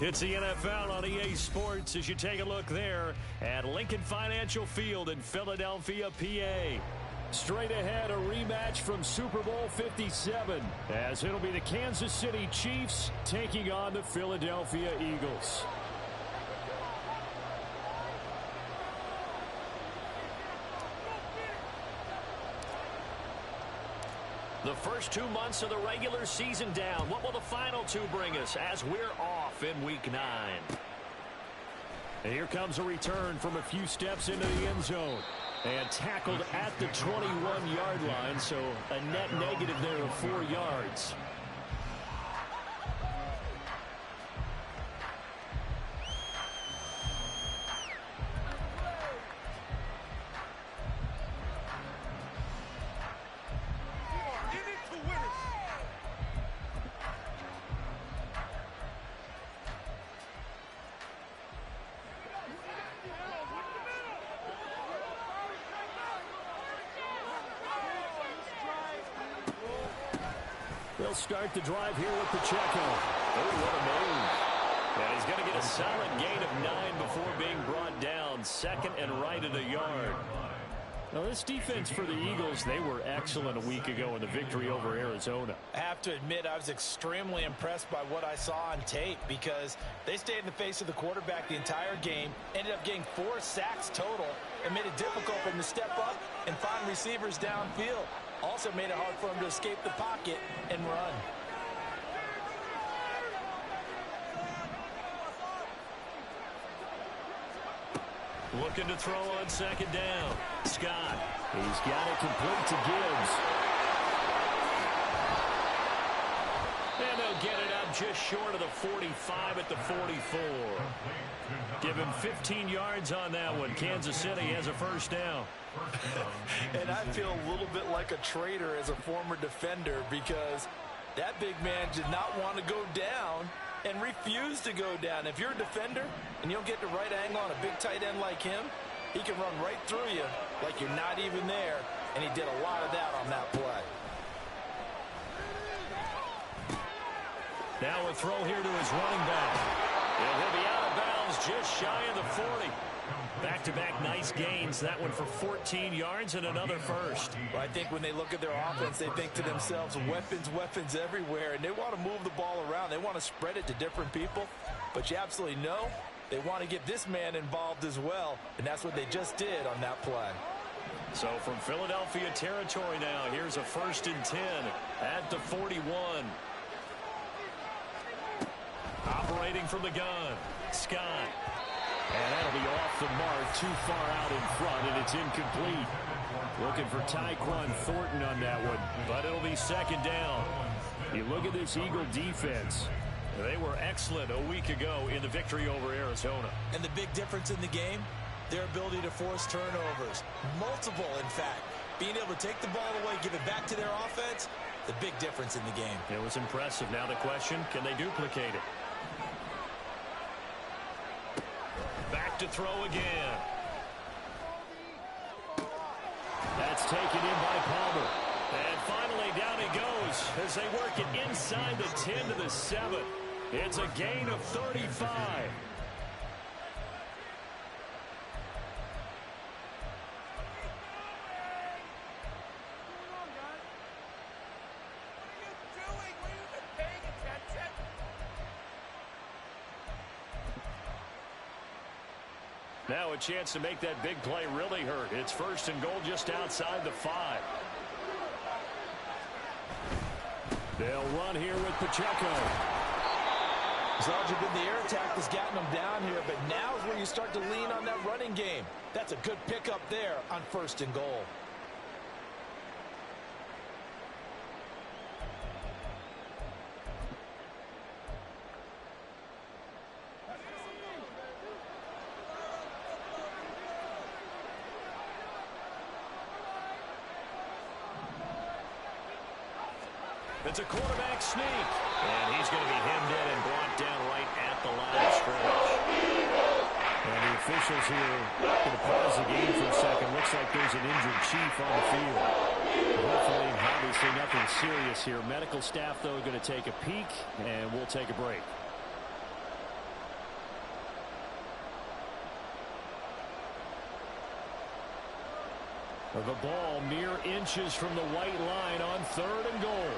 It's the NFL on EA Sports as you take a look there at Lincoln Financial Field in Philadelphia, PA. Straight ahead, a rematch from Super Bowl 57 as it'll be the Kansas City Chiefs taking on the Philadelphia Eagles. The first 2 months of the regular season down. What will the final two bring us as we're off in Week 9? And here comes a return from a few steps into the end zone. And tackled at the 21-yard line, so a net negative there of 4 yards. They'll start the drive here with Pacheco. Oh, what a move. And he's going to get a solid gain of 9 before being brought down. Second and right at a yard. Now, this defense for the Eagles, they were excellent a week ago in the victory over Arizona. I have to admit, I was extremely impressed by what I saw on tape because they stayed in the face of the quarterback the entire game, ended up getting 4 sacks total, and made it difficult for him to step up and find receivers downfield. Also made it hard for him to escape the pocket and run. Looking to throw on second down. Scott. He's got it complete to Gibbs. And they'll get it up just short of the 45 at the 44. Give him 15 yards on that one. Kansas City has a first down. And I feel a little bit like a traitor as a former defender because that big man did not want to go down and refused to go down. If you're a defender and you don't get the right angle on a big tight end like him, he can run right through you like you're not even there, and he did a lot of that on that play. Now a throw here to his running back. And he'll be out of bounds just shy of the 40. Back-to-back nice gains. That one for 14 yards and another first. Well, I think when they look at their offense, they think to themselves, weapons, weapons everywhere, and they want to move the ball around. They want to spread it to different people, but you absolutely know they want to get this man involved as well, and that's what they just did on that play. So from Philadelphia territory now, here's a 1st and 10 at the 41. Operating from the gun, Scott. And that'll be off the mark, too far out in front, and it's incomplete. Looking for Tyquan Thornton on that one, but it'll be second down. You look at this Eagle defense. They were excellent a week ago in the victory over Arizona. And the big difference in the game, their ability to force turnovers. Multiple, in fact. Being able to take the ball away, give it back to their offense, the big difference in the game. It was impressive. Now the question, can they duplicate it? Back to throw again. That's taken in by Palmer. And finally down he goes as they work it inside the 10 to the 7. It's a gain of 35. Now a chance to make that big play really hurt. It's 1st and goal just outside the 5. They'll run here with Pacheco. It's largely been the air attack that's gotten them down here, but now is where you start to lean on that running game. That's a good pickup there on 1st and goal. It's a quarterback sneak. And he's going to be hemmed in and brought down right at the line of scrimmage. And the officials here going to pause the game for a second. Looks like there's an injured chief on the field. Hopefully, obviously nothing serious here. Medical staff, though, going to take a peek, and we'll take a break. The ball mere inches from the white line on 3rd and goal.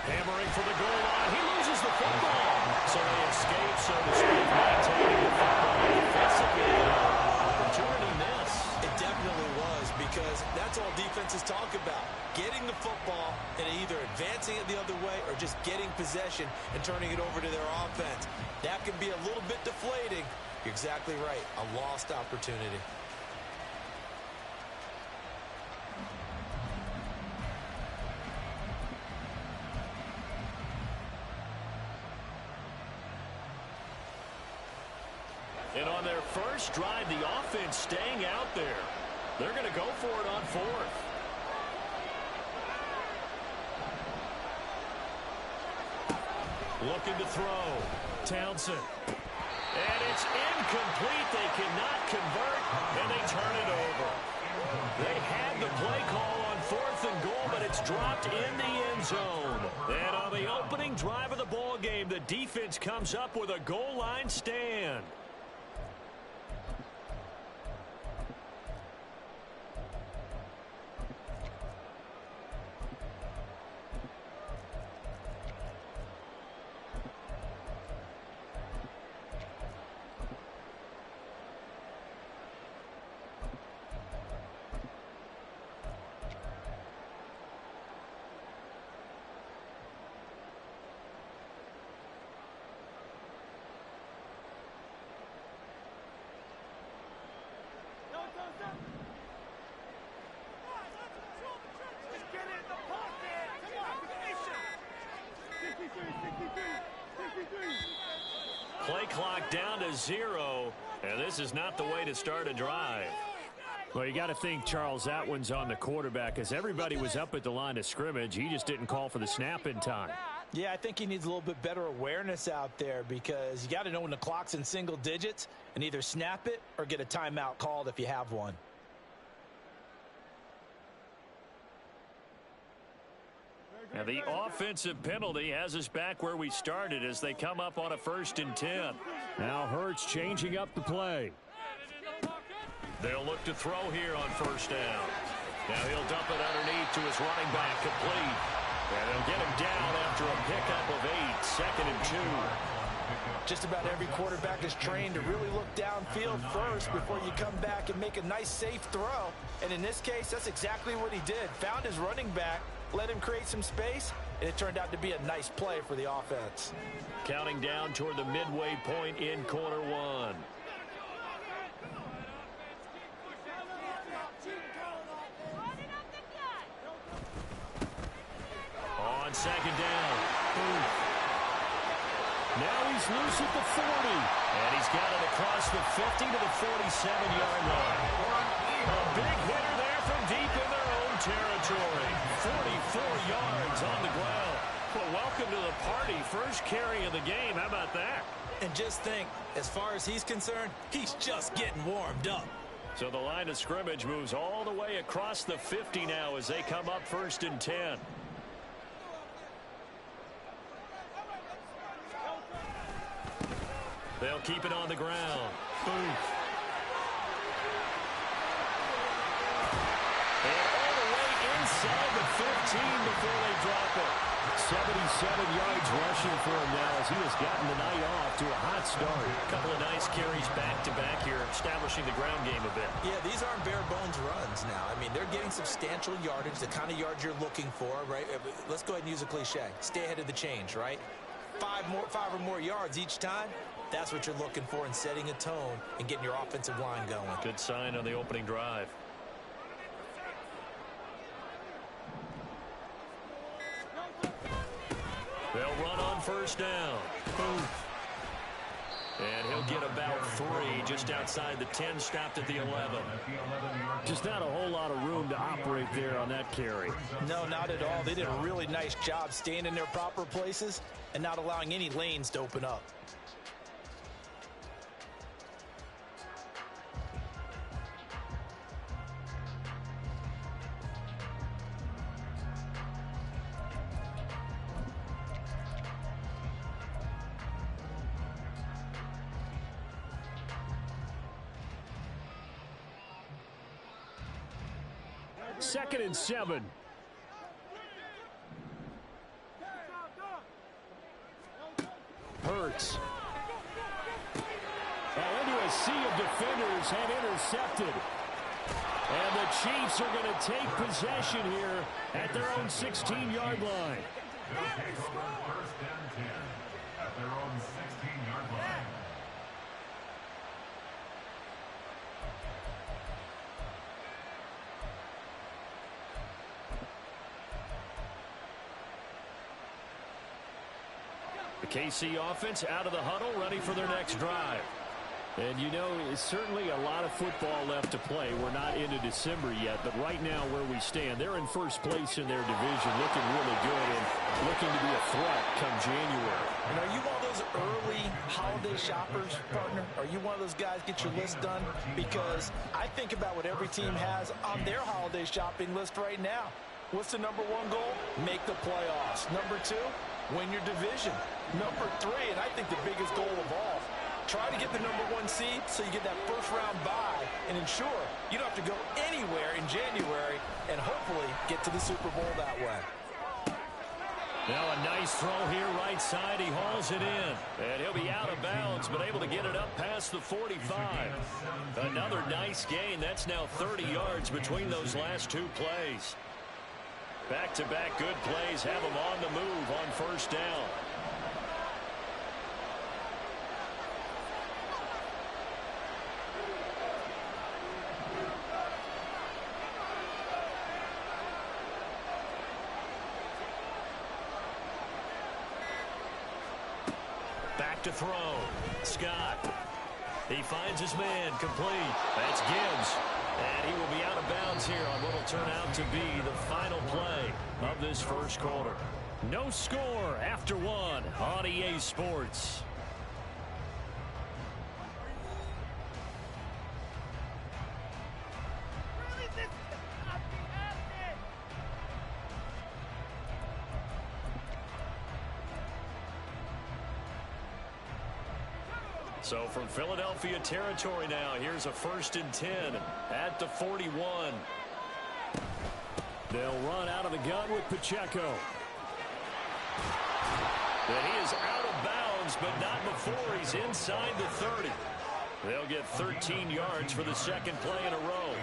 Hammering for the goal line. He loses the football. So they escape, so to speak, maintaining the football defensively. Opportunity miss. It definitely was, because that's all defenses talk about. Getting the football and either advancing it the other way or just getting possession and turning it over to their offense. That can be a little bit deflating. You're exactly right. A lost opportunity. And on their first drive, the offense staying out there. They're going to go for it on 4th. Looking to throw. Townsend. And it's incomplete. They cannot convert, and they turn it over. They had the play call on 4th and goal, but it's dropped in the end zone. And on the opening drive of the ball game, the defense comes up with a goal line stand. Play clock down to 0, and this is not the way to start a drive. Well, you got to think, Charles, that one's on the quarterback, as everybody was up at the line of scrimmage. He just didn't call for the snap in time. Yeah, I think he needs a little bit better awareness out there, because you got to know when the clock's in single digits and either snap it or get a timeout called if you have one. And the offensive penalty has us back where we started as they come up on a 1st and 10. Now Hurts changing up the play. They'll look to throw here on 1st down. Now he'll dump it underneath to his running back, complete. And they'll get him down after a pickup of 8, 2nd and 2. Just about every quarterback is trained to really look downfield first before you come back and make a nice, safe throw. And in this case, that's exactly what he did. Found his running back, let him create some space, and it turned out to be a nice play for the offense. Counting down toward the midway point in quarter 1. On 2nd down. Booth. Now he's loose at the 40. And he's got it across the 50 to the 47-yard line. A big hitter there from deep in their own territory. 44 yards on the ground. Well, welcome to the party. First carry of the game. How about that? And just think, as far as he's concerned, he's just getting warmed up. So the line of scrimmage moves all the way across the 50 now as they come up 1st and 10. They'll keep it on the ground. Booth. And all the way inside the 15 before they drop it. 77 yards rushing for him now as he has gotten the night off to a hot start. A couple of nice carries back-to-back here, establishing the ground game a bit. Yeah, these aren't bare-bones runs now. I mean, they're getting substantial yardage, the kind of yards you're looking for, right? Let's go ahead and use a cliche. Stay ahead of the change, right? 5 or more yards each time. That's what you're looking for in setting a tone and getting your offensive line going. Good sign on the opening drive. They'll run on 1st down. Booth. And he'll get about 3 just outside the 10, stopped at the 11. Just not a whole lot of room to operate there on that carry. No, not at all. They did a really nice job staying in their proper places and not allowing any lanes to open up. 2nd and 7. Hurts. And into a sea of defenders and intercepted. And the Chiefs are going to take possession here at their own 16-yard line. First and 10 at their own 16-yard line. The KC offense out of the huddle, ready for their next drive. And, you know, it's certainly a lot of football left to play. We're not into December yet, but right now where we stand, they're in first place in their division, looking really good and looking to be a threat come January. And are you one of those early holiday shoppers, partner? Are you one of those guys get your list done? Because I think about what every team has on their holiday shopping list right now. What's the number one goal? Make the playoffs. Number two, win your division. Number three, and I think the biggest goal of all, try to get the number one seed so you get that first-round bye and ensure you don't have to go anywhere in January and hopefully get to the Super Bowl that way. Now a nice throw here right side. He hauls it in. And he'll be out of bounds, but able to get it up past the 45. Another nice gain. That's now 30 yards between those last two plays. Back-to-back good plays have him on the move on first down. Back to throw. Scott. He finds his man complete. That's Gibbs. And he will be out of bounds here on what will turn out to be the final play of this first quarter. No score after one on EA Sports. So from Philadelphia territory now, here's a 1st and 10 at the 41. They'll run out of the gun with Pacheco. And he is out of bounds, but not before he's inside the 30. They'll get 13 yards for the second play in a row.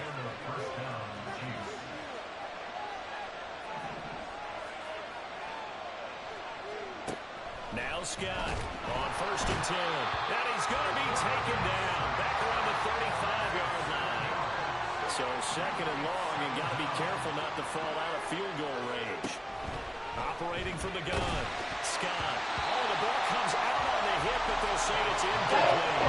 Now Scott on 1st and 10. And he's going to be taken down back around the 35-yard line. So 2nd and long, and got to be careful not to fall out of field goal range. Operating from the gun. Scott. Oh, the ball comes out on the hip, but they'll say it's incomplete.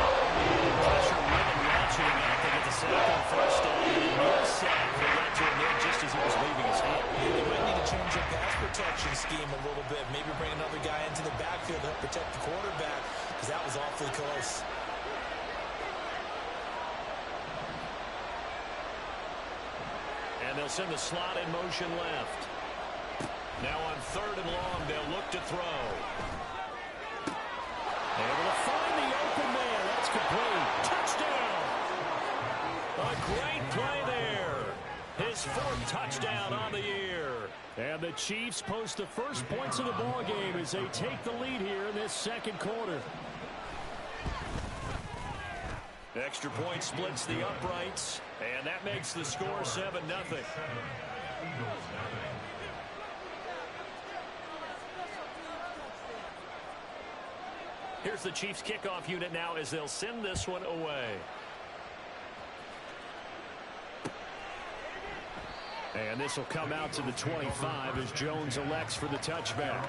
Pressure really ratcheting out. They get the sack on first down. No sack. They got to him there just as he was leaving his hand. They might need to change their pass protection scheme a little bit. Maybe bring another guy into the backfield to help protect the quarterback, because that was awfully close. And they'll send the slot in motion left. Now on 3rd and long, they'll look to throw. Able to find the open man. That's complete. Touchdown. A great play there. His 4th touchdown on the year. And the Chiefs post the first points of the ball game as they take the lead here in this second quarter. Extra point splits the uprights, and that makes the score 7-0. Here's the Chiefs kickoff unit now as they'll send this one away. And this will come out to the 25 as Jones elects for the touchback.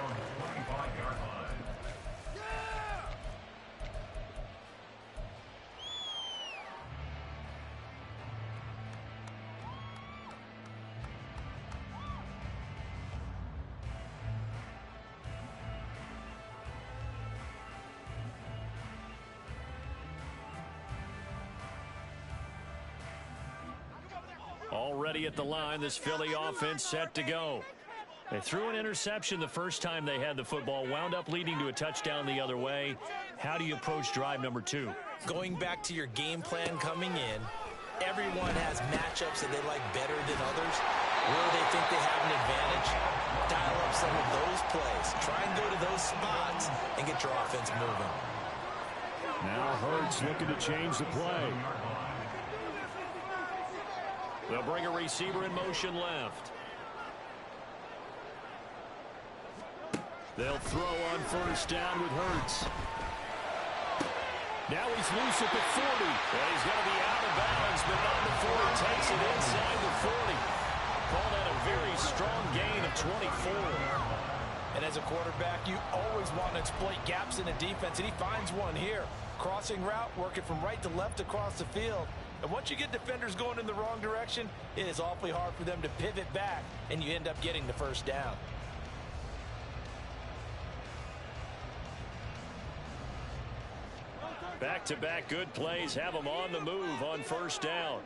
Already at the line, this Philly offense set to go. They threw an interception the first time they had the football, wound up leading to a touchdown the other way. How do you approach drive number 2? Going back to your game plan coming in, everyone has matchups that they like better than others. Where they think they have an advantage, dial up some of those plays. Try and go to those spots and get your offense moving. Now Hurts looking to change the play. They'll bring a receiver in motion left. They'll throw on first down with Hurts. Now he's loose at the 40. Well, he's going to be out of bounds, but not before he takes it inside the 40. Call that a very strong gain of 24. And as a quarterback, you always want to exploit gaps in the defense, and he finds one here. Crossing route, working from right to left across the field. And once you get defenders going in the wrong direction, it is awfully hard for them to pivot back, and you end up getting the first down. Back-to-back good plays have them on the move on first down.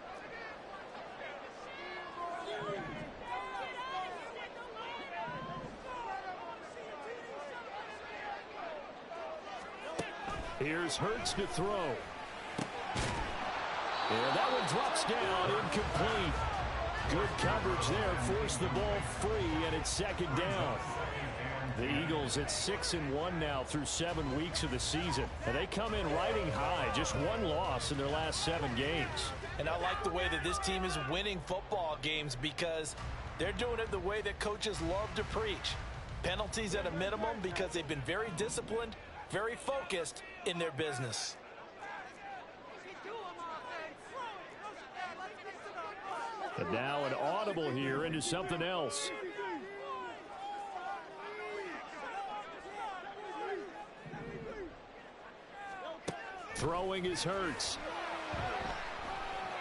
Here's Hurts to throw. And that one drops down, incomplete. Good coverage there, forced the ball free, and it's second down. The Eagles at 6-1 now through 7 weeks of the season. And they come in riding high, just one loss in their last 7 games. And I like the way that this team is winning football games because they're doing it the way that coaches love to preach. Penalties at a minimum because they've been very disciplined, very focused in their business. But now an audible here into something else. Throwing is Hurts.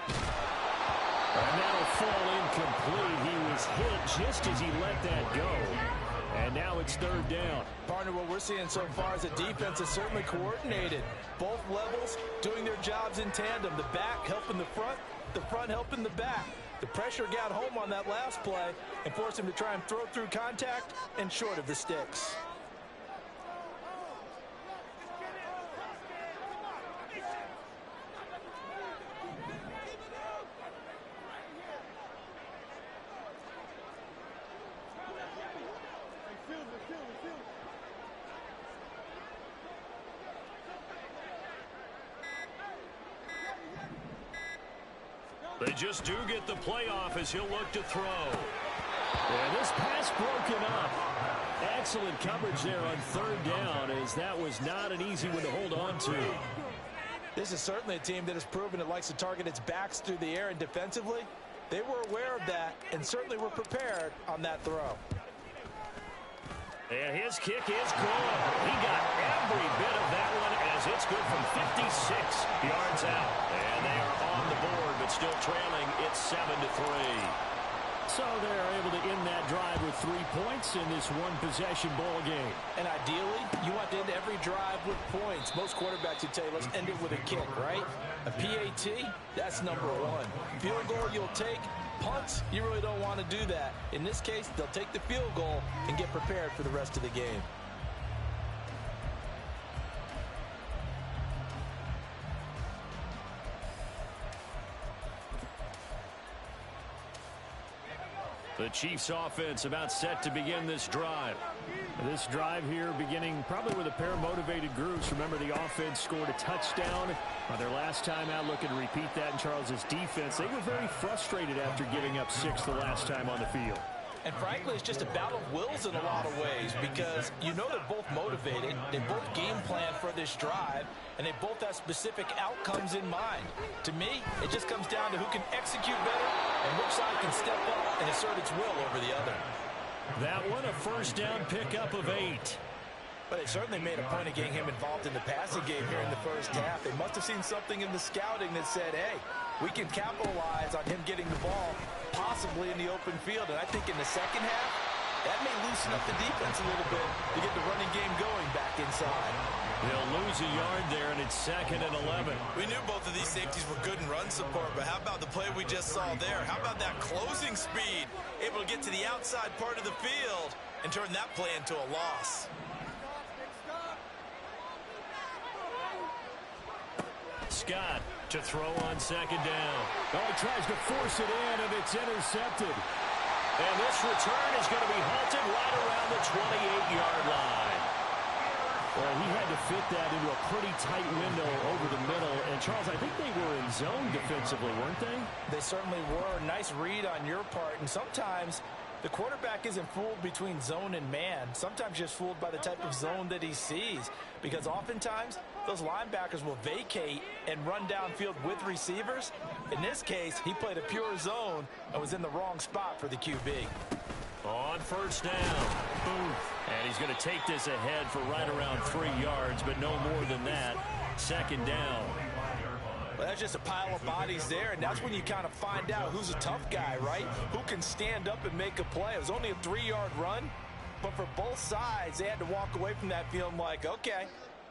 And that'll fall incomplete. He was hit just as he let that go. And now it's third down. Partner, what we're seeing so far is the defense is certainly coordinated. Both levels doing their jobs in tandem. The back helping the front helping the back. The pressure got home on that last play and forced him to try and throw through contact and short of the sticks. They just do get the playoff as he'll look to throw. And this pass broken up. Excellent coverage there on third down, as that was not an easy one to hold on to. This is certainly a team that has proven it likes to target its backs through the air, and defensively, they were aware of that and certainly were prepared on that throw. And his kick is good. He got every bit of that one as it's good from 56 yards out. And they are on the board, but still trailing. It's 7-3. So they're able to end that drive with 3 points in this one-possession ball game. And ideally, you want to end every drive with points. Most quarterbacks would tell you, let's end it with a kick, right? A PAT, that's number 1. Field goal you'll take. Punts, you really don't want to do that. In this case, they'll take the field goal and get prepared for the rest of the game. The Chiefs offense about set to begin this drive. This drive here beginning probably with a pair of motivated groups. Remember, the offense scored a touchdown on their last time out. Looking to repeat that in Charles's defense. They were very frustrated after giving up 6 the last time on the field. And frankly, it's just a battle of wills in a lot of ways because you know they're both motivated, they both game plan for this drive, and they both have specific outcomes in mind. To me, it just comes down to who can execute better and which side can step up and assert its will over the other. That one, a first down pickup of 8. But they certainly made a point of getting him involved in the passing game here in the first half. They must have seen something in the scouting that said, hey, we can capitalize on him getting the ball possibly in the open field. And I think in the second half, that may loosen up the defense a little bit to get the running game going back inside. They'll lose a yard there, and it's 2nd and 11. We knew both of these safeties were good in run support, but how about the play we just saw there? How about that closing speed? Able to get to the outside part of the field and turn that play into a loss. Scott to throw on 2nd down. Oh, he tries to force it in, and it's intercepted. And this return is going to be halted right around the 28-yard line. Well, he had to fit that into a pretty tight window over the middle. And, Charles, I think they were in zone defensively, weren't they? They certainly were. Nice read on your part. And sometimes the quarterback isn't fooled between zone and man. Sometimes just fooled by the type of zone that he sees. Because oftentimes, those linebackers will vacate and run downfield with receivers. In this case, he played a pure zone and was in the wrong spot for the QB. On first down. Boom. And he's going to take this ahead for right around 3 yards, but no more than that. Second down. Well, that's just a pile of bodies there, and that's when you kind of find out who's a tough guy, right? Who can stand up and make a play. It was only a 3-yard run, but for both sides, they had to walk away from that feeling like, okay,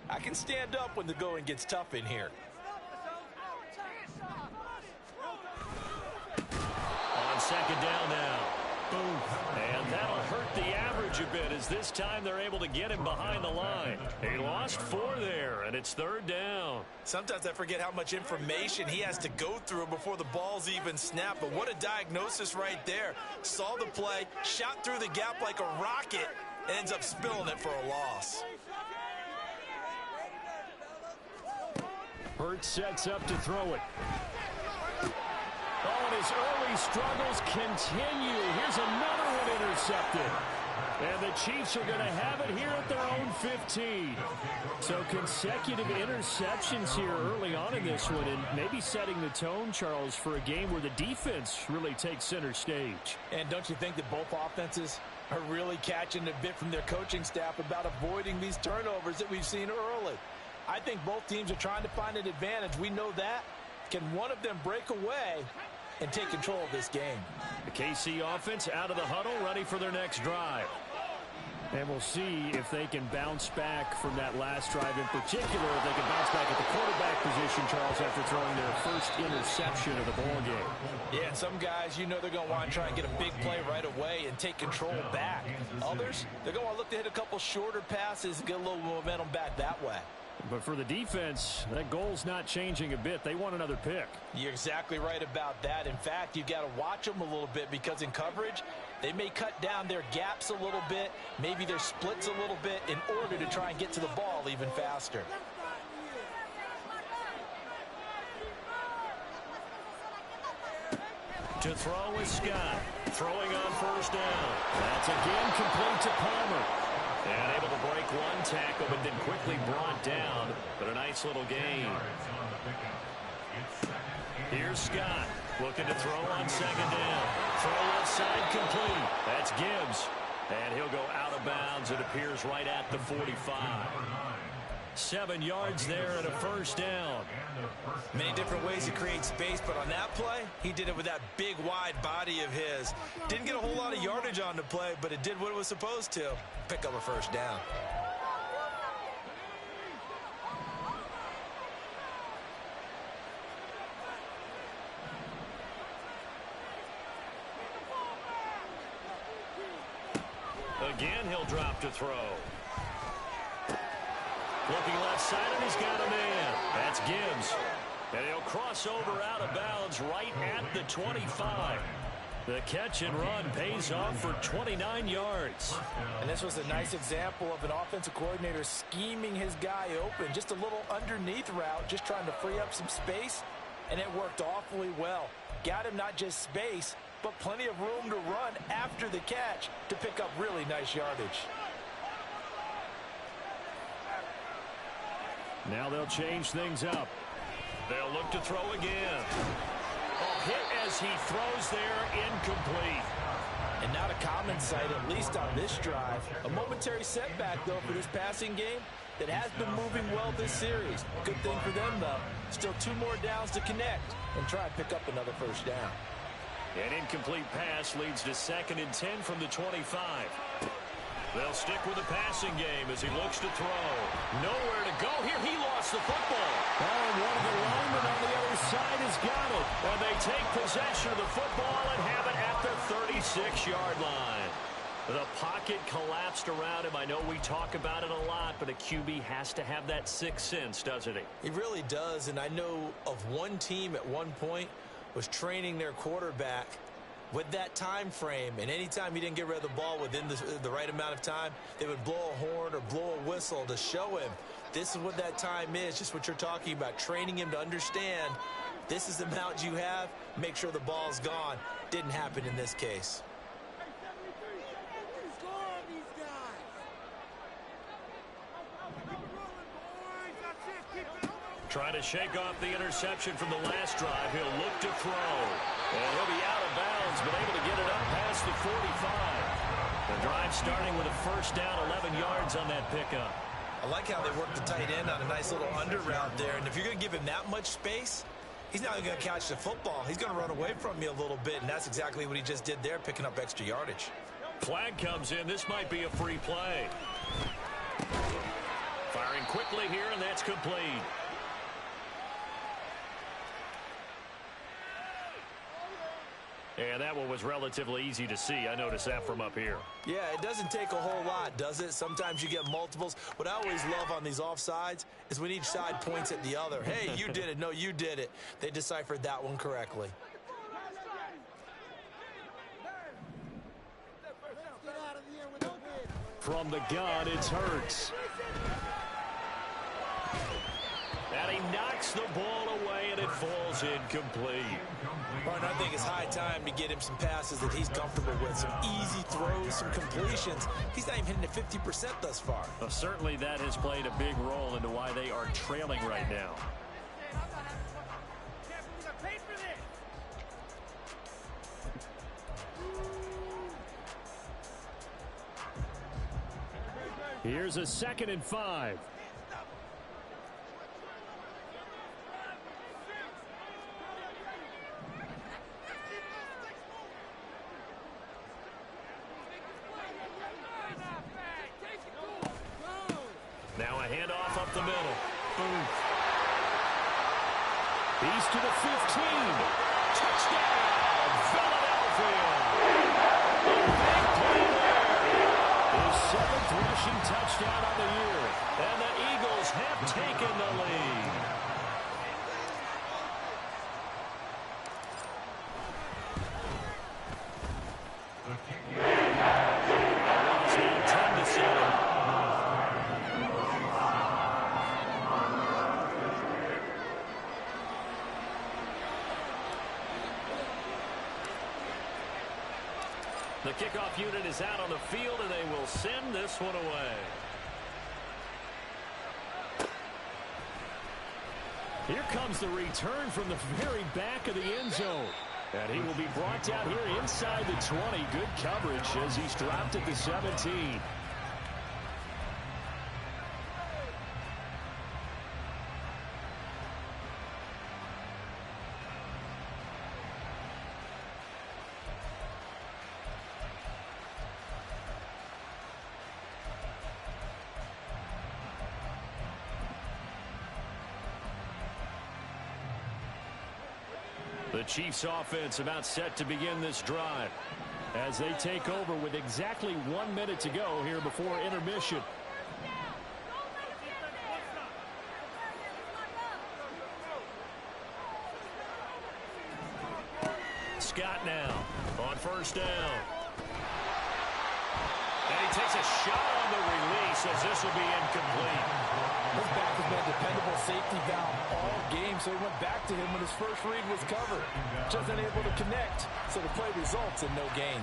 I can stand up when the going gets tough in here. On second down now. Boom. And that'll hurt the average a bit as this time they're able to get him behind the line. He lost 4 there, and it's third down. Sometimes I forget how much information he has to go through before the ball's even snapped. But what a diagnosis right there. Saw the play, shot through the gap like a rocket, and ends up spilling it for a loss. Hurts sets up to throw it. Oh, and his early struggles continue. Here's another one intercepted. And the Chiefs are going to have it here at their own 15. So consecutive interceptions here early on in this one, and maybe setting the tone, Charles, for a game where the defense really takes center stage. And don't you think that both offenses are really catching a bit from their coaching staff about avoiding these turnovers that we've seen early? I think both teams are trying to find an advantage. We know that. Can one of them break away and take control of this game? The KC offense out of the huddle, ready for their next drive. And we'll see if they can bounce back from that last drive in particular, if they can bounce back at the quarterback position, Charles, after throwing their first interception of the ballgame. Yeah, and some guys, you know they're going to want to try and get a big play right away and take control back. Others, they're going to look to hit a couple shorter passes and get a little momentum back that way. But for the defense, that goal's not changing a bit. They want another pick. You're exactly right about that. In fact, you've got to watch them a little bit because in coverage, they may cut down their gaps a little bit, maybe their splits a little bit in order to try and get to the ball even faster. To throw is Scott. Throwing on first down. That's again complete to Palmer. And able to break one tackle, but then quickly brought down. But a nice little gain. Here's Scott. Looking to throw on second down. Throw left side complete. That's Gibbs. And he'll go out of bounds. It appears right at the 45. 7 yards there and a first down. Many different ways to create space, but on that play, he did it with that big, wide body of his. Didn't get a whole lot of yardage on the play, but it did what it was supposed to. Pick up a first down. Again, he'll drop to throw. Looking left side, and he's got a man. That's Gibbs. And he'll cross over out of bounds right at the 25. The catch and run pays off for 29 yards. And this was a nice example of an offensive coordinator scheming his guy open. Just a little underneath route, just trying to free up some space, and it worked awfully well. Got him not just space, but plenty of room to run after the catch to pick up really nice yardage. Now they'll change things up. They'll look to throw again. Oh, hit as he throws there, incomplete. And not a common sight, at least on this drive. A momentary setback, though, for this passing game that has been moving well this series. Good thing for them, though. Still 2 more downs to connect and try and pick up another first down. An incomplete pass leads to 2nd and 10 from the 25. They'll stick with the passing game as he looks to throw. Nowhere to go here. He lost the football. Oh, and one of the linemen on the other side has got it. And they take possession of the football and have it at the 36-yard line. The pocket collapsed around him. I know we talk about it a lot, but a QB has to have that sixth sense, doesn't he? He really does, and I know of one team at one point was training their quarterback With that time frame, and anytime he didn't get rid of the ball within the right amount of time, they would blow a horn or blow a whistle to show him this is what that time is, just what you're talking about, training him to understand this is the amount you have, make sure the ball's gone. Didn't happen in this case. Trying to shake off the interception from the last drive. He'll look to throw. And he'll be out of bounds, but able to get it up past the 45. The drive starting with a first down, 11 yards on that pickup. I like how they work the tight end on a nice little under route there. And if you're going to give him that much space, he's not going to catch the football. He's going to run away from you a little bit, and that's exactly what he just did there, picking up extra yardage. Flag comes in. This might be a free play. Firing quickly here, and that's complete. And that one was relatively easy to see. I noticed that from up here. Yeah, it doesn't take a whole lot, does it? Sometimes you get multiples. What I always love on these offsides is when each side points at the other. Hey, you did it. No, you did it. They deciphered that one correctly. From the gun, it's Hurts. And he knocks the ball away, and it falls incomplete. Martin, I think it's high time to get him some passes that he's comfortable with, some easy throws, some completions. He's not even hitting at 50% thus far. Well, certainly that has played a big role into why they are trailing right now. Here's a 2nd and 5. Now a handoff up the middle. Boom. He's to the 15. Touchdown, Philadelphia. A big play there. His 7th rushing touchdown of the year. And the Eagles have taken the lead. It's now 10-7. The kickoff unit is out on the field, and they will send this one away. Here comes the return from the very back of the end zone. And he will be brought down here inside the 20. Good coverage as he's dropped at the 17. The Chiefs offense about set to begin this drive as they take over with exactly 1 minute to go here before intermission. Scott now on first down. And he takes a shot on the release as this will be incomplete. His back has been a dependable safety valve all game, so he went back to him when his first read was covered. Just unable to connect, so the play results in no gain.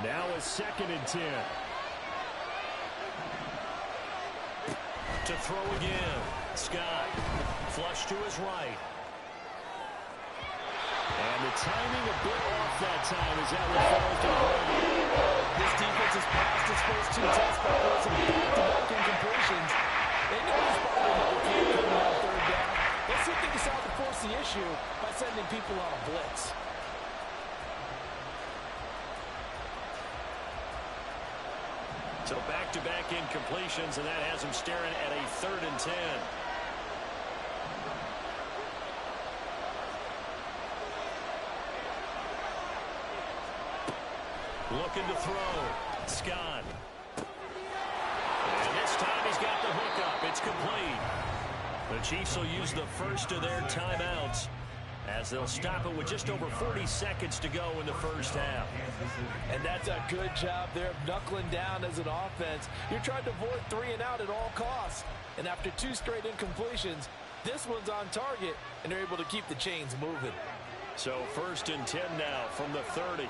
Now a 2nd and 10. To throw again. Scott. Flush to his right. And the timing a bit off that time as that one falls to the ground. This defense has passed its first 2 tests by forcing back-to-back incompletions. They know this part of the game coming on 3rd down. Let's see if they decide to force the issue by sending people on a blitz. So back-to-back incompletions, and that has him staring at a 3rd and 10. Looking to throw. Scott. And this time he's got the hook Chiefs will use the first of their timeouts as they'll stop it with just over 40 seconds to go in the first half. And that's a good job there of knuckling down as an offense. You're trying to avoid 3 and out at all costs. And after 2 straight incompletions, this one's on target, and they're able to keep the chains moving. So 1st and 10 now from the 30.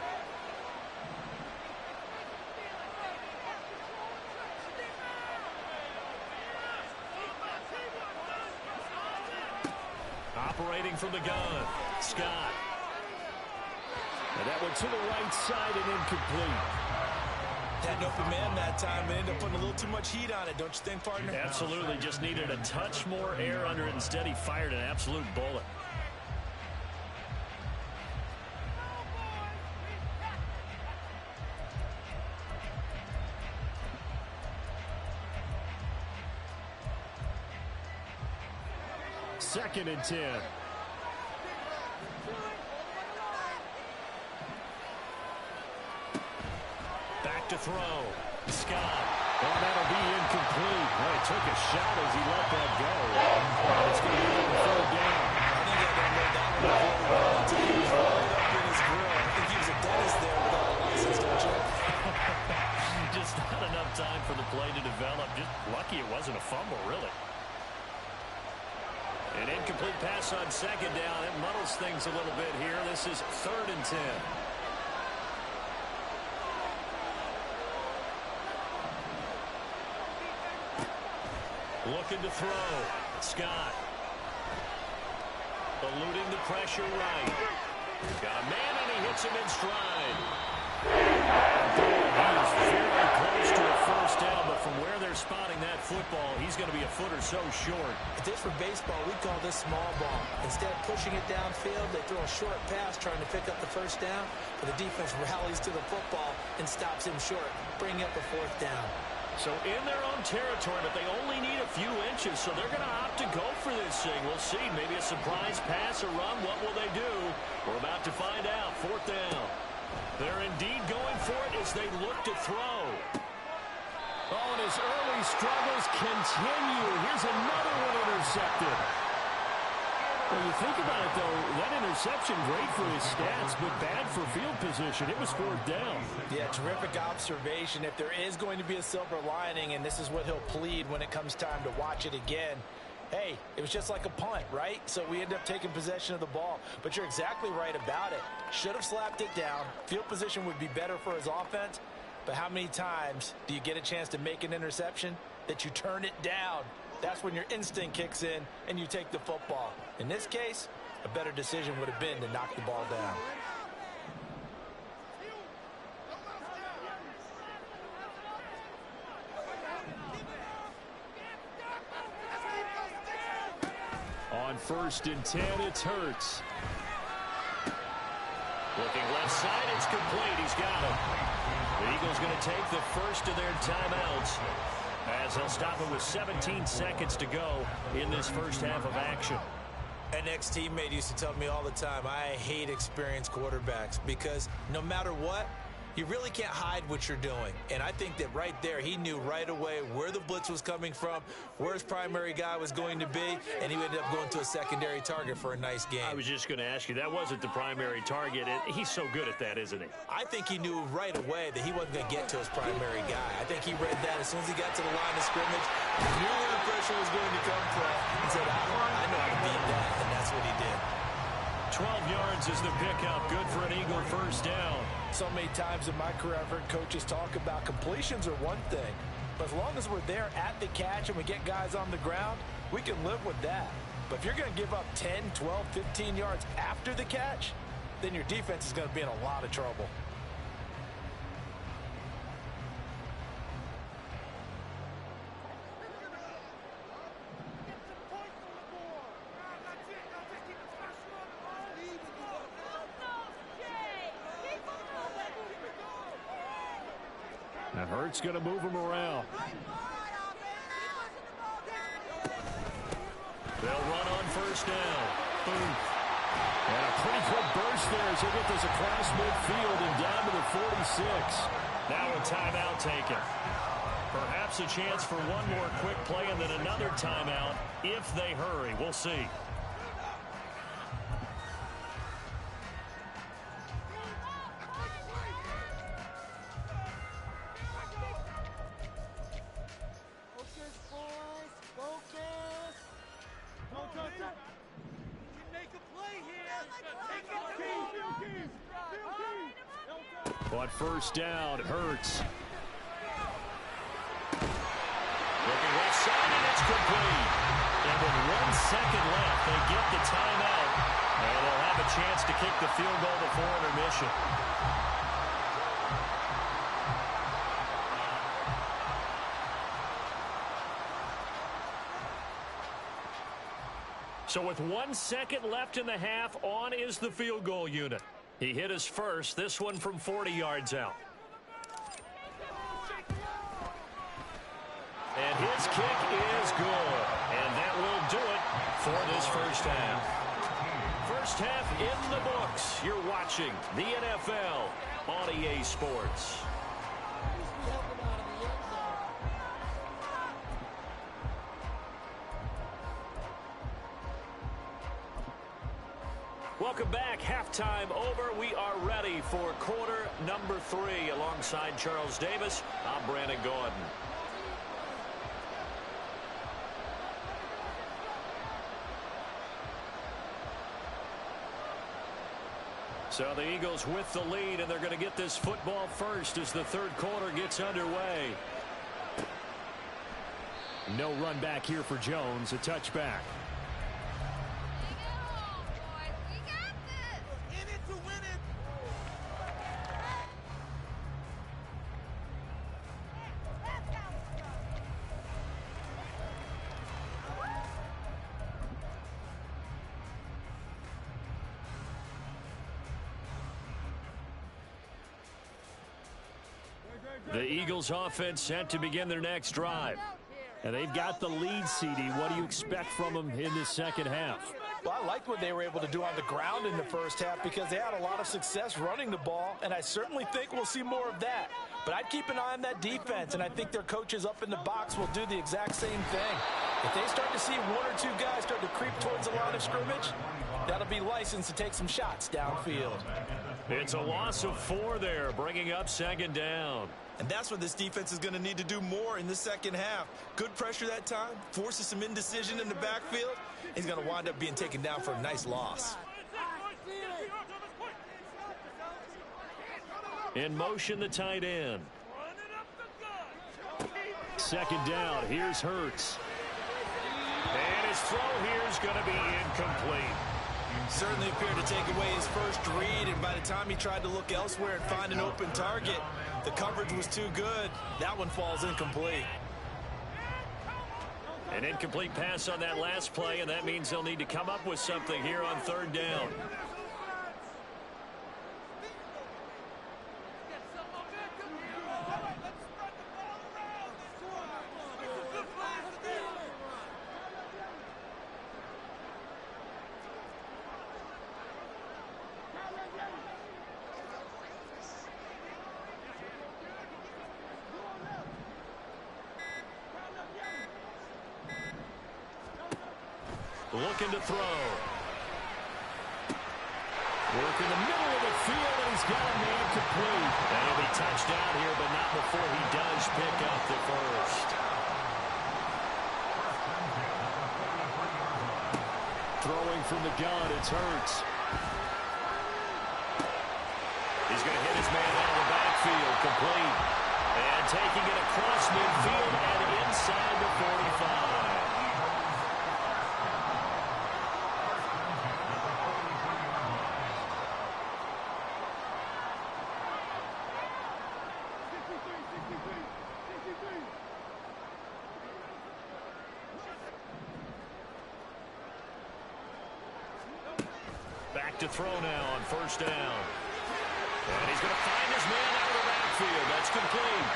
Operating from the gun, Scott. And that one to the right side and incomplete. Had an open man that time and ended up putting a little too much heat on it, don't you think, partner? Absolutely, just needed a touch more air under it. Instead, he fired an absolute bullet. Second and 10. Back to throw. Scott. Oh, that'll be incomplete. Well, he took a shot as he let that go. It's going to be on 3rd down. I think I don't know that one before we until he was right up in his grill. I think he was a dentist there without a license, don't you? Just not enough time for the play to develop. Just lucky it wasn't a fumble, really. An incomplete pass on 2nd down. It muddles things a little bit here. This is 3rd and 10. Looking to throw. Scott. Eluding the pressure right. Got a man and he hits him in stride. He is very close to a 1st down, but from where they're spotting that football, he's going to be a foot or so short. If this were baseball, we'd call this small ball. Instead of pushing it downfield, they throw a short pass trying to pick up the 1st down, but the defense rallies to the football and stops him short, bringing up a 4th down. So in their own territory, but they only need a few inches, so they're going to opt to go for this thing. We'll see. Maybe a surprise pass or run. What will they do? We're about to find out. 4th down. They're indeed going for it as they look to throw. Oh, and his early struggles continue. Here's another one intercepted. Well, you think about it, though, that interception, great for his stats, but bad for field position. It was 4th down. Yeah, terrific observation. If there is going to be a silver lining, and this is what he'll plead when it comes time to watch it again, hey, it was just like a punt, right? So we end up taking possession of the ball. But you're exactly right about it. Should have slapped it down. Field position would be better for his offense. But how many times do you get a chance to make an interception that you turn it down? That's when your instinct kicks in and you take the football. In this case, a better decision would have been to knock the ball down. On 1st and 10, it's Hurts. Looking left side, it's complete. He's got it. The Eagles going to take the first of their timeouts as they'll stop it with 17 seconds to go in this first half of action. An ex-teammate used to tell me all the time, I hate experienced quarterbacks because no matter what, you really can't hide what you're doing. And I think that right there, he knew right away where the blitz was coming from, where his primary guy was going to be, and he ended up going to a secondary target for a nice game. I was just going to ask you, that wasn't the primary target. He's so good at that, isn't he? I think he knew right away that he wasn't going to get to his primary guy. I think he read that as soon as he got to the line of scrimmage, knew where the pressure was going to come from, and said, I know how to beat that, and that's what he did. 12 yards is the pickup. Good for an Eagle 1st down. So many times in my career I've heard coaches talk about completions are one thing, but as long as we're there at the catch and we get guys on the ground, we can live with that. But if you're going to give up 10, 12, 15 yards after the catch, then your defense is going to be in a lot of trouble. Now Hurts going to move him around. They'll run on 1st down. Boom. And a pretty quick burst there as they get this across midfield and down to the 46. Now a timeout taken. Perhaps a chance for one more quick play and then another timeout if they hurry. We'll see. On first down, Hurts. Looking left side, and it's complete. And with 1 second left, they get the timeout. And they'll have a chance to kick the field goal before intermission. So with 1 second left in the half, on is the field goal unit. He hit his first, this one from 40 yards out. And his kick is good. And that will do it for this first half. First half in the books. You're watching the NFL on EA Sports. Welcome back. Halftime over. We are ready for quarter number 3. Alongside Charles Davis, I'm Brandon Gordon. So the Eagles with the lead, and they're going to get this football first as the third quarter gets underway. No run back here for Jones. A touchback. The Eagles offense set to begin their next drive. And they've got the lead, CD. What do you expect from them in the second half? Well, I liked what they were able to do on the ground in the first half because they had a lot of success running the ball, and I certainly think we'll see more of that. But I'd keep an eye on that defense, and I think their coaches up in the box will do the exact same thing. If they start to see 1 or 2 guys start to creep towards the line of scrimmage, that'll be licensed to take some shots downfield. It's a loss of 4 there, bringing up second down. And that's what this defense is going to need to do more in the second half. Good pressure that time, forces some indecision in the backfield. He's going to wind up being taken down for a nice loss. In motion, the tight end. Second down, here's Hurts. And his throw here is going to be incomplete. Certainly appeared to take away his first read, and by the time he tried to look elsewhere and find an open target, the coverage was too good. That one falls incomplete. An incomplete pass on that last play, and that means they'll need to come up with something here on third down. Looking to throw. Work in the middle of the field, and he's got a man complete. That'll be touchdown here, but not before he does pick up the first. Throwing from the gun, it's Hurts. He's going to hit his man out of the backfield, complete. And taking it across midfield and inside the 45. Back to throw now on first down. And he's going to find his man out of the backfield. That's complete.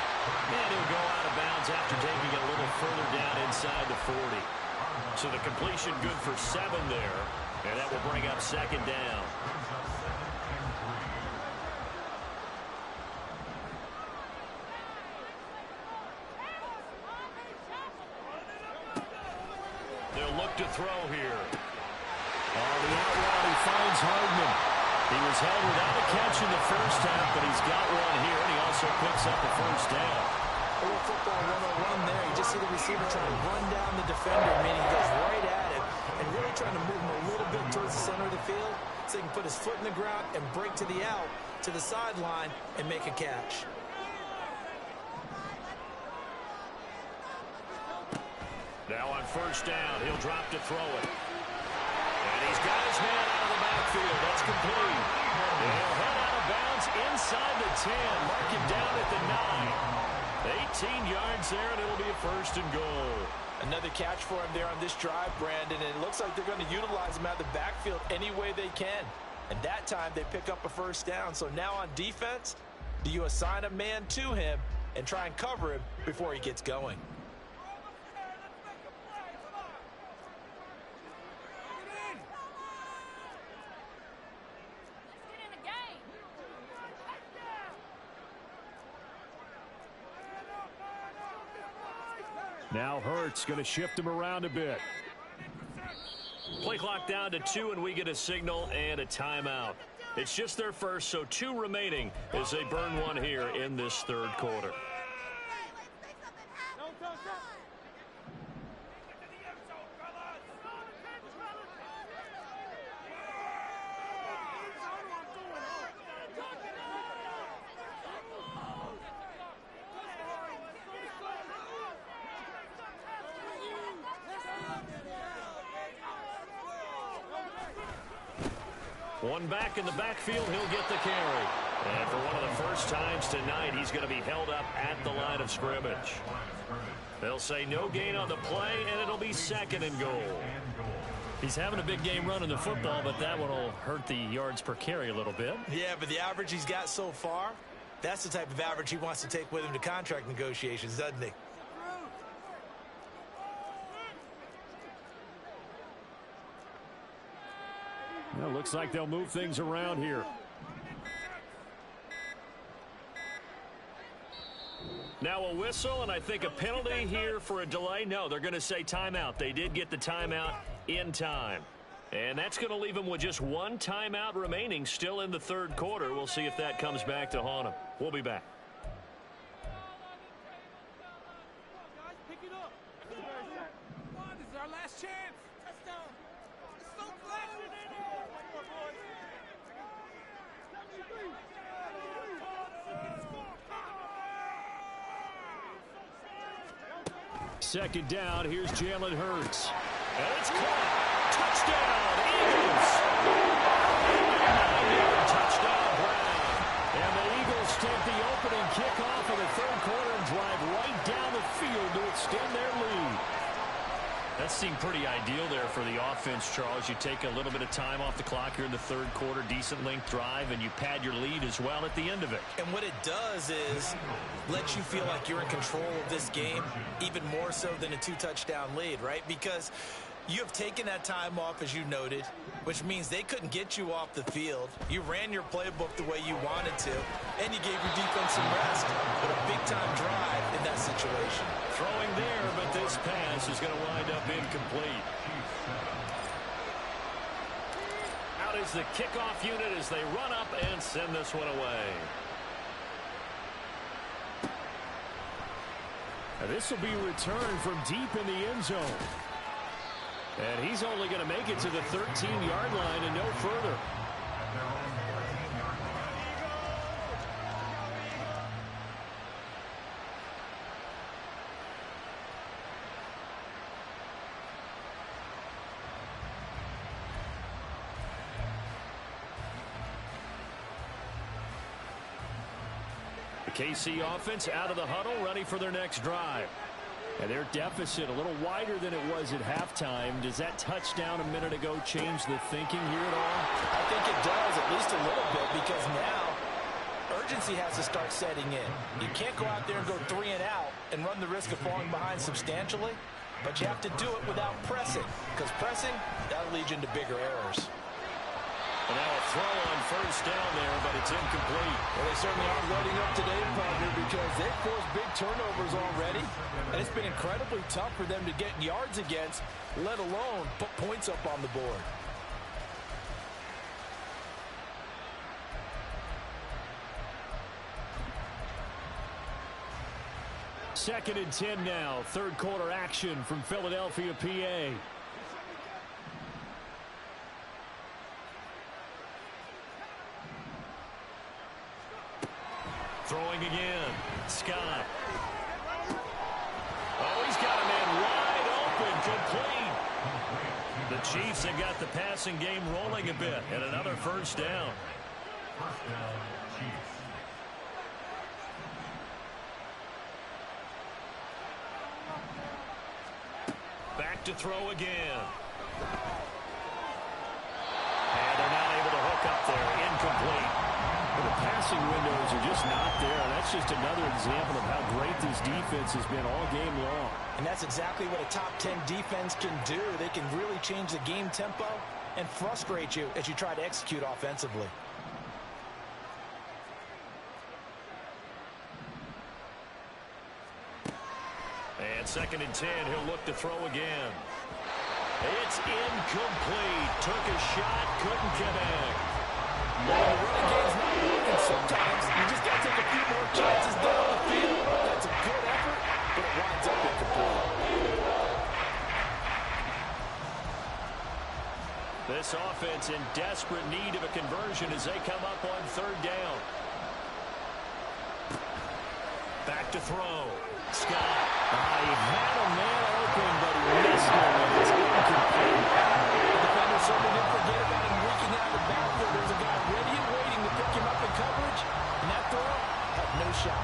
And he'll go out of bounds after taking it a little further down inside the 40. So the completion good for 7 there. And that will bring up second down. he'll look to throw here. On the out route, he finds Hardman. He was held without a catch in the first half, but he's got one here, and he also picks up a first down. A little football 101 there. You just see the receiver trying to run down the defender, meaning he goes right at him, and really trying to move him a little bit towards the center of the field so he can put his foot in the ground and break to the out, to the sideline, and make a catch. Now on first down, he'll drop to throw it. And he's got his man out of the backfield. That's complete. And he'll head out of bounds inside the 10. Mark him down at the 9. 18 yards there, and it'll be a first and goal. Another catch for him there on this drive, Brandon, and it looks like they're going to utilize him out of the backfield any way they can. And that time they pick up a first down. So now on defense, do you assign a man to him and try and cover him before he gets going? Now Hurts going to shift him around a bit. Play clock down to 2, and we get a signal and a timeout. It's just their first, so 2 remaining as they burn one here in this third quarter. One back in the backfield, he'll get the carry. And for one of the first times tonight, he's going to be held up at the line of scrimmage. They'll say no gain on the play, and it'll be second and goal. He's having a big game running the football, but that one will hurt the yards per carry a little bit. Yeah, but the average he's got so far, that's the type of average he wants to take with him to contract negotiations, doesn't he? Well, looks like they'll move things around here. Now a whistle, and I think a penalty here for a delay. No, they're going to say timeout. They did get the timeout in time. And that's going to leave them with just one timeout remaining still in the third quarter. We'll see if that comes back to haunt them. We'll be back. Pick it up. This is our last chance. Touchdown. It's so close. Second down, here's Jalen Hurts. And it's caught. Touchdown, Eagles. 9-yard touchdown, Brown. And the Eagles take the opening kickoff of the third quarter and drive right down the field to extend their lead. That seemed pretty ideal there for the offense, Charles. You take a little bit of time off the clock here in the third quarter, decent length drive, and you pad your lead as well at the end of it. And what it does is let you feel like you're in control of this game, even more so than a 2-touchdown lead, right? Because you have taken that time off, as you noted, which means they couldn't get you off the field. You ran your playbook the way you wanted to, and you gave your defense some rest. But a big-time drive in that situation. Throwing there, but this pass is going to wind up incomplete. Out is the kickoff unit as they run up and send this one away. Now this will be returned from deep in the end zone. And he's only going to make it to the 13-yard line and no further. The KC offense out of the huddle, ready for their next drive. And their deficit a little wider than it was at halftime. Does that touchdown a minute ago change the thinking here at all? I think it does, at least a little bit, because now urgency has to start setting in. You can't go out there and go 3 and out and run the risk of falling behind substantially, but you have to do it without pressing, because pressing, that'll lead you into bigger errors. And now a throw on first down there, but it's incomplete. Well, they certainly aren't letting up today, partner, because they've forced big turnovers already, and it's been incredibly tough for them to get yards against, let alone put points up on the board. Second and 10 now. Third quarter action from Philadelphia, PA. Throwing again. Scott. Oh, he's got a man wide open. Complete. The Chiefs have got the passing game rolling a bit. And another first down. First down, Chiefs. Back to throw again. And they're not able to hook up there. Incomplete. Well, the passing windows are just not there. That's just another example of how great this defense has been all game long. And that's exactly what a top 10 defense can do. They can really change the game tempo and frustrate you as you try to execute offensively. And second and 10, he'll look to throw again. It's incomplete. Took a shot, couldn't connect. Well, the running game's not working sometimes. You just got to take a few more chances down the field. That's a good effort, but it winds up incomplete. This offense in desperate need of a conversion as they come up on third down. Back to throw. Scott. He had a man open, but he missed him, and it's incomplete. The defender certainly didn't forget about him leaking out of the backfield. There's a guy ready and waiting to pick him up in coverage, and that throw had no shot.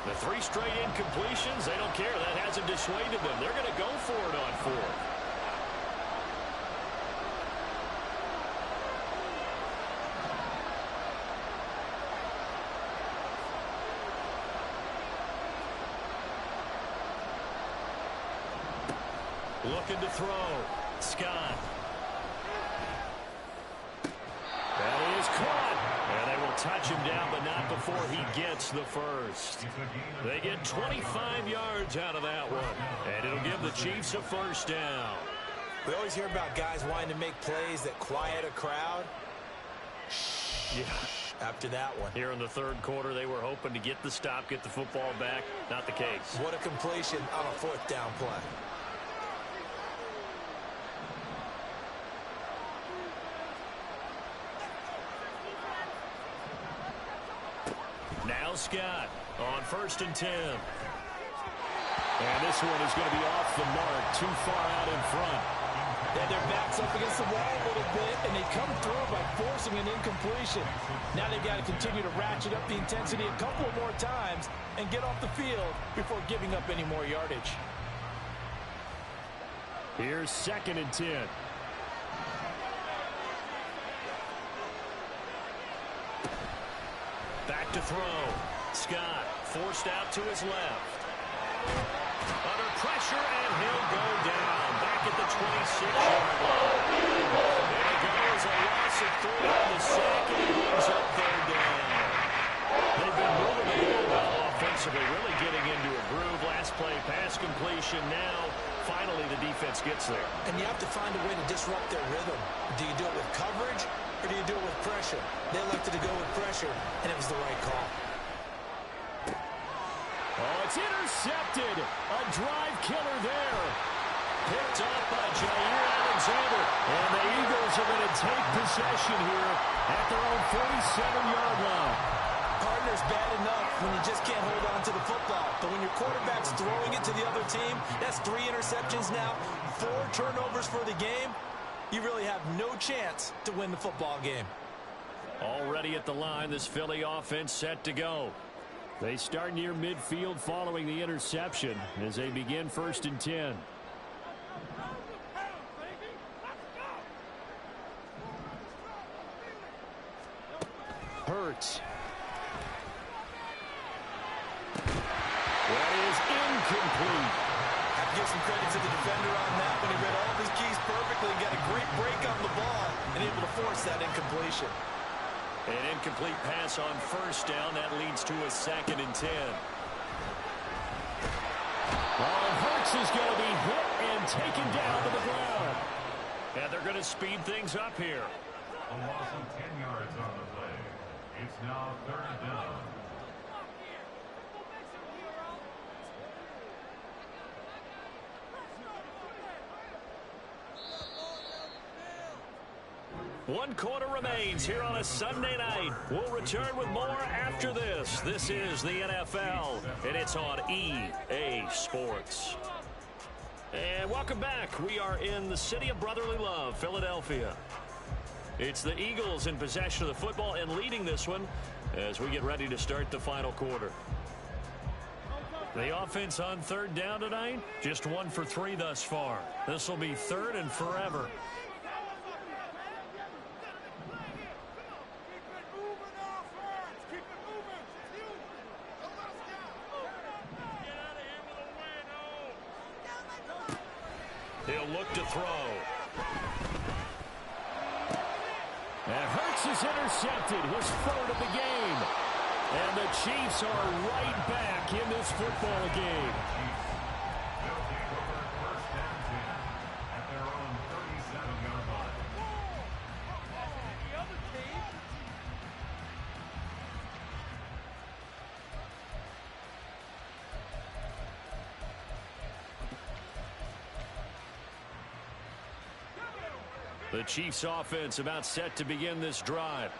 The three straight incompletions, they don't care. That hasn't dissuaded them. They're going to go for it on fourth. Looking to throw. Scott. That is caught. And they will touch him down, but not before he gets the first. They get 25 yards out of that one. And it'll give the Chiefs a first down. We always hear about guys wanting to make plays that quiet a crowd. Yeah. After that one. Here in the third quarter, they were hoping to get the stop, get the football back. Not the case. What a completion on a fourth down play. Now Scott on first and 10. And this one is going to be off the mark, too far out in front. And their backs up against the wall a little bit, and they come through by forcing an incompletion. Now they've got to continue to ratchet up the intensity a couple of more times and get off the field before giving up any more yardage. Here's second and 10. Back to throw. Scott forced out to his left. Under pressure, and he'll go down. Back at the 26-yard line. There it goes. A loss of 3 on the sack, and he brings up third down. They've been moving the ball well offensively, really getting into a groove. Last play, pass completion. Now, finally, the defense gets there. And you have to find a way to disrupt their rhythm. Do you do it with coverage, or do you do it with pressure? They elected to go with pressure, and it was the right call. Oh, it's intercepted. A drive killer there. Picked up by Jair Alexander. And the Eagles are going to take possession here at their own 47-yard line. Partner's bad enough when you just can't hold on to the football. But when your quarterback's throwing it to the other team, that's 3 interceptions now, 4 turnovers for the game. You really have no chance to win the football game. Already at the line, this Philly offense set to go. They start near midfield following the interception as they begin first and 10. Hurts. incomplete. I have to give some credit to the defender on that when he read all of his keys perfectly and got a great break on the ball and able to force that incompletion. An incomplete pass on first down. That leads to a 2nd and 10. Hurts is going to be hit and taken down to the ground. And they're going to speed things up here. A loss of 10 yards on the play. It's now 3rd down. One quarter remains here on a Sunday night. We'll return with more after this. This is the NFL, and it's on EA Sports. And welcome back. We are in the city of brotherly love, Philadelphia. It's the Eagles in possession of the football and leading this one as we get ready to start the final quarter. The offense on 3rd down tonight, just 1 for 3 thus far. This will be 3rd and forever. He'll look to throw. And Hurts is intercepted, his 3rd of the game. And the Chiefs are right back in this football game. They'll take over 1st and 10 at their own 37-yard line. The other team. The Chiefs offense about set to begin this drive.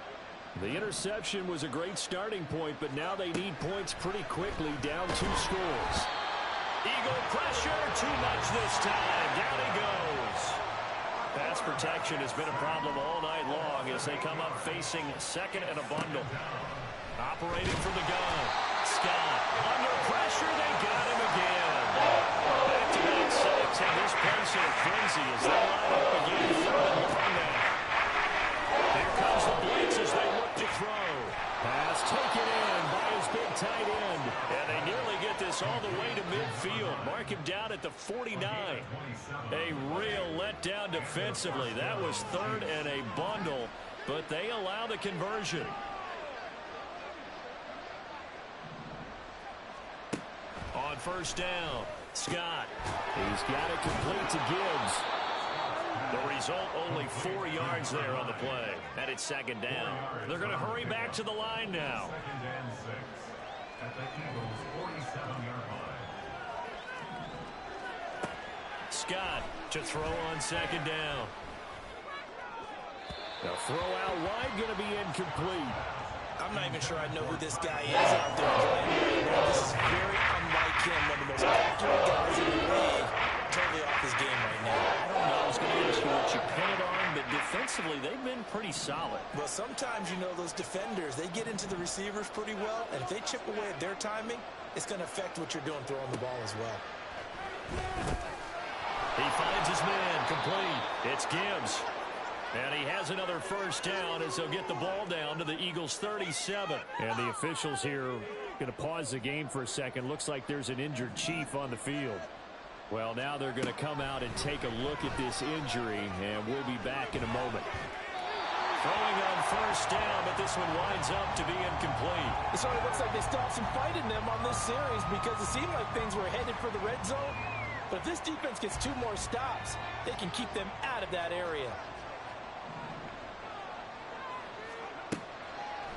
The interception was a great starting point, but now they need points pretty quickly, down 2 scores. Eagle pressure, too much this time. Down he goes. Pass protection has been a problem all night long as they come up facing 2nd and a bundle. Operating from the gun. Scott under pressure. They got him again. Back-to-back sacks, and this place in a frenzy as they line up again 3rd and long now. Here comes the blitz as they look to throw. Pass taken in by his big tight end. And they nearly get this all the way to midfield. Mark him down at the 49. A real letdown defensively. That was 3rd and a bundle, but they allow the conversion. On 1st down, Scott. He's got it complete to Gibbs. The result, only 4 yards there on the play. And it's 2nd down. They're going to hurry back to the line now. 2nd and 6 at the Eagles' 47-yard line. Scott to throw on 2nd down. The throw out wide going to be incomplete. I'm not even sure I know who this guy is out there playing right now. This is very unlike him. One of the most accurate guys in the league. Totally off his game right now. I don't know. I was going to ask you what you pin it on, but defensively, they've been pretty solid. Well, sometimes, you know, those defenders, they get into the receivers pretty well, and if they chip away at their timing, it's going to affect what you're doing throwing the ball as well. He finds his man complete. It's Gibbs. And he has another 1st down as they'll get the ball down to the Eagles' 37. And the officials here going to pause the game for a second. Looks like there's an injured Chief on the field. Well, now they're going to come out and take a look at this injury, and we'll be back in a moment. Throwing on 1st down, but this one winds up to be incomplete. It sort of looks like they still have some fight in them on this series because it seemed like things were headed for the red zone. But if this defense gets 2 more stops, they can keep them out of that area.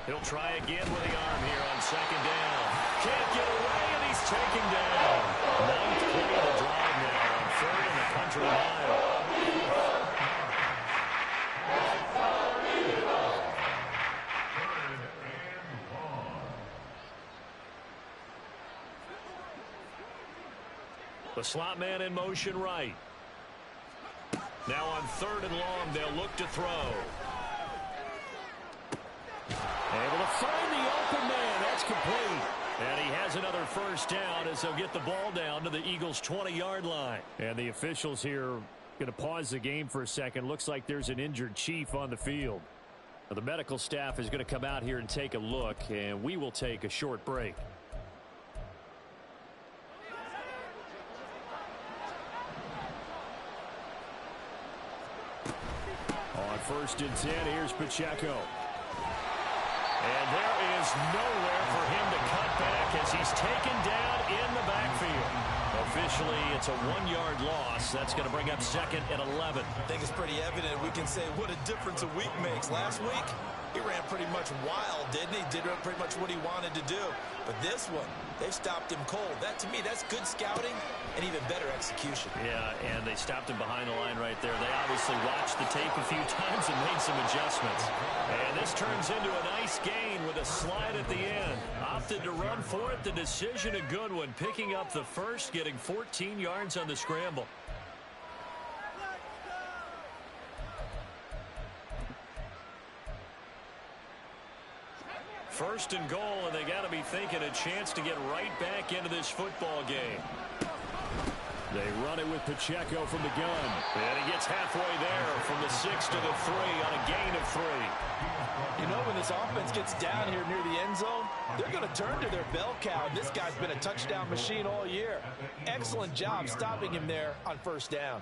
He'll try again with the arm here on 2nd down. Can't get away, and he's taken down. 9th play of the drive now on 3rd and a country mile. The slot man in motion right. Now on 3rd and long, they'll look to throw. Able to find the open man. That's complete. And he has another 1st down as they'll get the ball down to the Eagles' 20-yard line. And the officials here going to pause the game for a second. Looks like there's an injured Chief on the field. Now, the medical staff is going to come out here and take a look, and we will take a short break. On 1st and 10, here's Pacheco. And there is nowhere for him to cut back as he's taken down in the backfield. Officially, it's a 1-yard loss. That's going to bring up 2nd and 11. I think it's pretty evident. We can say what a difference a week makes. Last week, he ran pretty much wild, didn't he? Did pretty much what he wanted to do. But this one, they stopped him cold. That, to me, that's good scouting and even better execution. Yeah, and they stopped him behind the line right there. They obviously watched the tape a few times and made some adjustments. And this turns into a nice gain with a slide at the end. Opted to run for it. The decision a good one. Picking up the first, getting 14 yards on the scramble. First and goal, and they got to be thinking a chance to get right back into this football game. They run it with Pacheco from the gun. And he gets halfway there from the 6 to the 3 on a gain of 3. You know, when this offense gets down here near the end zone, they're going to turn to their bell cow. This guy's been a touchdown machine all year. Excellent job stopping him there on 1st down.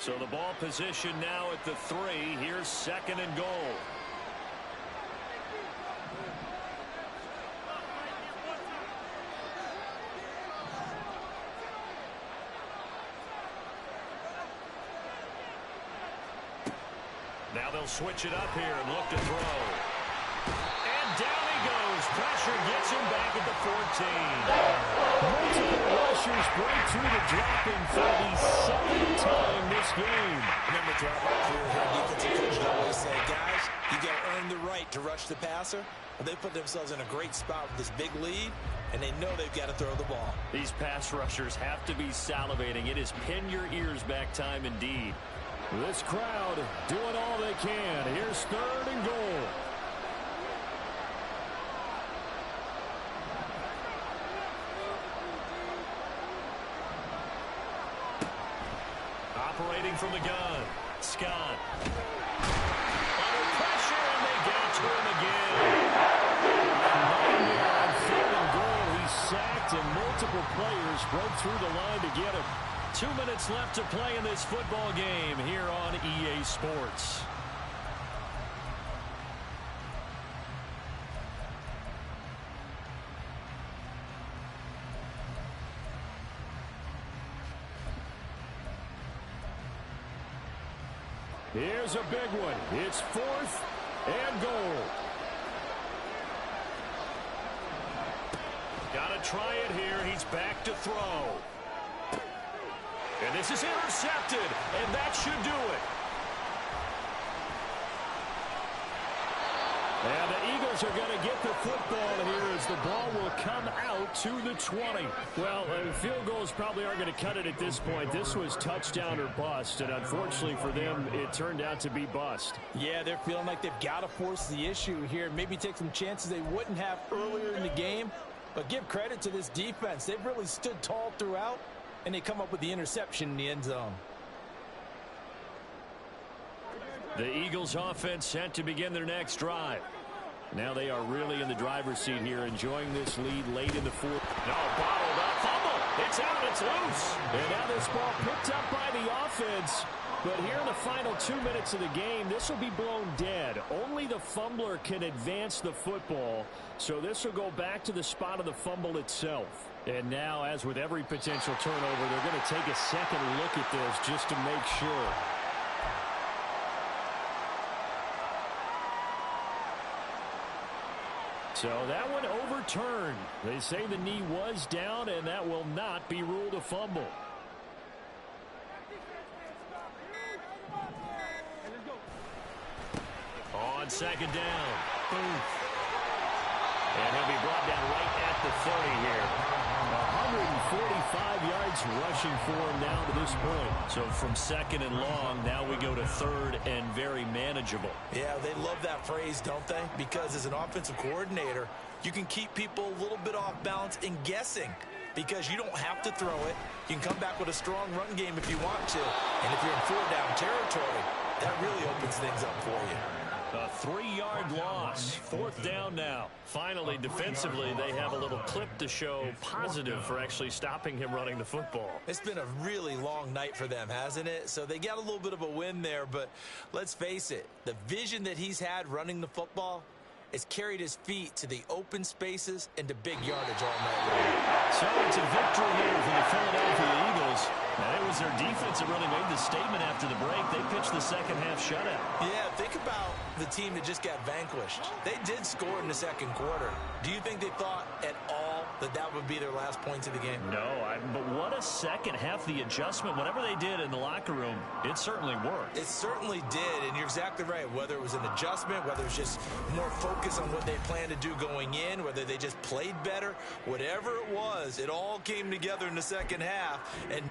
So the ball position now at the 3. Here's 2nd and goal. Now they'll switch it up here and look to throw. And down he goes. Pressure gets him back at the 14. Multiple rushers break through the dropping for the 7th time this game. Remember throughout my career here, defensive coaches always say, guys, you got to earn the right to rush the passer. Well, they put themselves in a great spot with this big lead, and they know they've got to throw the ball. These pass rushers have to be salivating. It is pin your ears back time indeed. This crowd doing all they can. Here's 3rd and goal. Operating from the gun, Scott. Under pressure, and they get to him again. On 3rd and goal, he's sacked, and multiple players broke through the line to get him. 2 minutes left to play in this football game here on EA Sports. Here's a big one. It's 4th and goal. Gotta try it here. He's back to throw. And this is intercepted, and that should do it. And the Eagles are going to get the football here as the ball will come out to the 20. Well, field goals probably aren't going to cut it at this point. This was touchdown or bust, and unfortunately for them, it turned out to be bust. Yeah, they're feeling like they've got to force the issue here. Maybe take some chances they wouldn't have earlier in the game. But give credit to this defense. They've really stood tall throughout, and they come up with the interception in the end zone. The Eagles offense set to begin their next drive. Now they are really in the driver's seat here, enjoying this lead late in the 4th. No, bottled up, fumble. It's out, it's loose. And now this ball picked up by the offense. But here in the final 2 minutes of the game, this will be blown dead. Only the fumbler can advance the football. So this will go back to the spot of the fumble itself. And now, as with every potential turnover, they're going to take a second look at this just to make sure. So that one overturned. They say the knee was down, and that will not be ruled a fumble. On 2nd down. Booth. And he'll be brought down right at the 30 here. 145 yards rushing for him now to this point. So from 2nd and long, now we go to 3rd and very manageable. Yeah, they love that phrase, don't they? Because as an offensive coordinator, you can keep people a little bit off balance and guessing because you don't have to throw it. You can come back with a strong run game if you want to. And if you're in 4-down territory, that really opens things up for you. A 3-yard loss. 4th down now. Finally, defensively, they have a little clip to show positive for actually stopping him running the football. It's been a really long night for them, hasn't it? So they got a little bit of a win there, but let's face it, the vision that he's had running the football has carried his feet to the open spaces and to big yardage all night long. So it's a victory here for the Philadelphia Eagles. And it was their defense that really made the statement after the break. They pitched the second half shutout. Yeah, think about the team that just got vanquished. They did score in the second quarter. Do you think they thought at all that that would be their last points of the game? No, but what a second half. The adjustment, whatever they did in the locker room, it certainly worked. It certainly did, and you're exactly right. Whether it was an adjustment, whether it was just more focus on what they planned to do going in, whether they just played better, whatever it was, it all came together in the second half. And